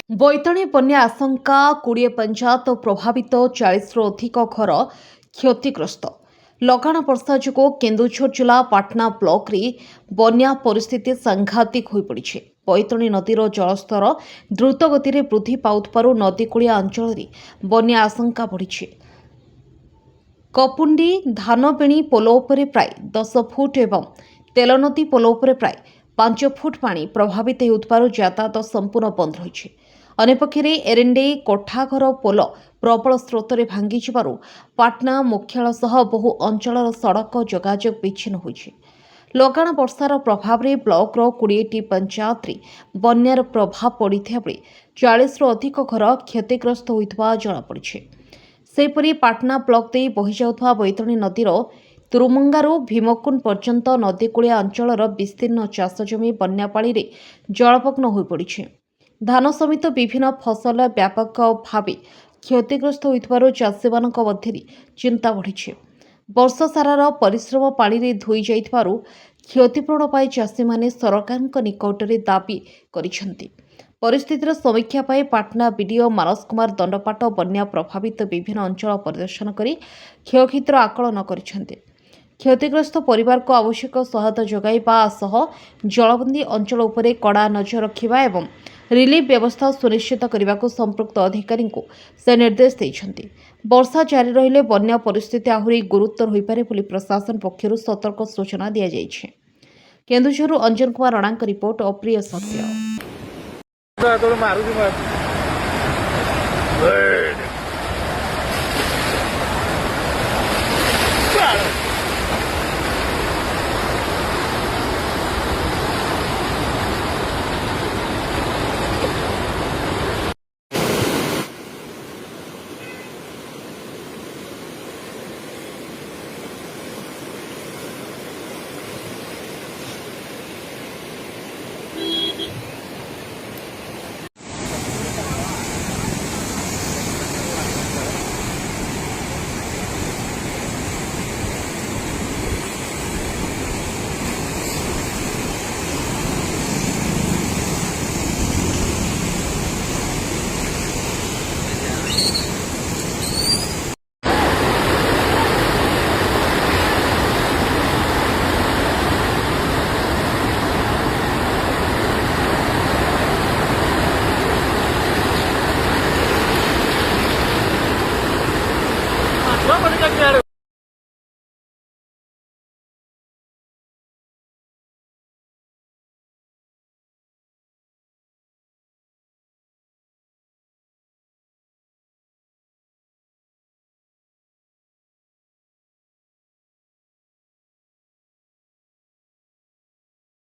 ବୈତରଣୀ ବନ୍ୟା ଆଶଙ୍କା 20 ପଞ୍ଚାୟତ ପ୍ରଭାବିତ 40ରୁ ଅଧିକ ଘର କ୍ଷତିଗ୍ରସ୍ତ। ଲଗାଣ ବର୍ଷା ଯୋଗୁଁ କେନ୍ଦୁଝର ଜିଲ୍ଲା ପାଟନା ବ୍ଲକରେ ବନ୍ୟା ପରିସ୍ଥିତି ସାଂଘାତିକ ହୋଇପଡ଼ିଛି। ବୈତରଣୀ ନଦୀର ଜଳସ୍ତର ଦ୍ରୁତ ଗତିରେ ବୃଦ୍ଧି ପାଉଥିବାରୁ ନଦୀକୂଳିଆ ଅଞ୍ଚଳରେ ବନ୍ୟା ଆଶଙ୍କା ବଢ଼ିଛି। କପୁଣ୍ଡି ଧାନବେଣୀ ପୋଲ ଉପରେ ପ୍ରାୟ 10 ଫୁଟ ଏବଂ ତେଲନଦୀ ପୋଲ ଉପରେ ପ୍ରାୟ 5 ଫୁଟ ପାଣି ପ୍ରଭାବିତ ହେଉଥିବାରୁ ଯାତାୟାତ ସମ୍ପୂର୍ଣ୍ଣ ବନ୍ଦ ରହିଛି। ଅନ୍ୟପକ୍ଷରେ ଏରେଣ୍ଡେଇ କୋଠାଘର ପୋଲ ପ୍ରବଳ ସ୍ରୋତରେ ଭାଙ୍ଗିଯିବାରୁ ପାଟନା ମୁଖ୍ୟାଳୟ ସହ ବହୁ ଅଞ୍ଚଳର ସଡ଼କ ଯୋଗାଯୋଗ ବିଚ୍ଛିନ୍ନ ହୋଇଛି। ଲଗାଣ ବର୍ଷାର ପ୍ରଭାବରେ ବ୍ଲକର 20ଟି ପଞ୍ଚାୟତରେ ବନ୍ୟାର ପ୍ରଭାବ ପଡ଼ିଥିବା ବେଳେ 40ରୁ ଅଧିକ ଘର କ୍ଷତିଗ୍ରସ୍ତ ହୋଇଥିବା ଜଣାପଡ଼ିଛି। ସେହିପରି ପାଟନା ବ୍ଲକ ଦେଇ ବହିଯାଉଥିବା ବୈତରଣୀ ନଦୀର ତୁରୁମଙ୍ଗାରୁ ଭୀମକୁଣ୍ଡ ପର୍ଯ୍ୟନ୍ତ ନଦୀକୂଳିଆ ଅଞ୍ଚଳର ବିସ୍ତୀର୍ଣ୍ଣ ଚାଷ ଜମି ବନ୍ୟା ପାଣିରେ ଜଳମଗ୍ନ ହୋଇପଡ଼ିଛି। ଧାନ ସମେତ ବିଭିନ୍ନ ଫସଲ ବ୍ୟାପକ ଭାବେ କ୍ଷତିଗ୍ରସ୍ତ ହୋଇଥିବାରୁ ଚାଷୀମାନଙ୍କ ମଧ୍ୟରେ ଚିନ୍ତା ବଢ଼ିଛି। ବର୍ଷସାରାର ପରିଶ୍ରମ ପାଣିରେ ଧୋଇ ଯାଇଥିବାରୁ କ୍ଷତିପୂରଣ ପାଇଁ ଚାଷୀମାନେ ସରକାରଙ୍କ ନିକଟରେ ଦାବି କରିଛନ୍ତି। ପରିସ୍ଥିତିର ସମୀକ୍ଷା ପାଇଁ ପାଟନା ବିଡିଓ ମାନସ କୁମାର ଦଣ୍ଡପାଟ ବନ୍ୟା ପ୍ରଭାବିତ ବିଭିନ୍ନ ଅଞ୍ଚଳ ପରିଦର୍ଶନ କରି କ୍ଷୟକ୍ଷତିର ଆକଳନ କରିଛନ୍ତି। କ୍ଷତିଗ୍ରସ୍ତ ପରିବାରକୁ ଆବଶ୍ୟକ ସହାୟତା ଯୋଗାଇବା ସହ ଜଳବନ୍ଦୀ ଅଞ୍ଚଳ ଉପରେ କଡ଼ା ନଜର ରଖିବା ଏବଂ ରିଲିଫ୍ ବ୍ୟବସ୍ଥା ସୁନିଶ୍ଚିତ କରିବାକୁ ସମ୍ପୃକ୍ତ ଅଧିକାରୀଙ୍କୁ ସେ ନିର୍ଦ୍ଦେଶ ଦେଇଛନ୍ତି। ବର୍ଷା ଜାରି ରହିଲେ ବନ୍ୟା ପରିସ୍ଥିତି ଆହୁରି ଗୁରୁତର ହୋଇପାରେ ବୋଲି ପ୍ରଶାସନ ପକ୍ଷରୁ ସତର୍କ ସୂଚନା ଦିଆଯାଇଛି। କେନ୍ଦୁଝରରୁ ଅଞ୍ଜନ କୁମାର ରଣାଙ୍କ ରିପୋର୍ଟ। ଅପ୍ରିୟ ସତ୍ୟ।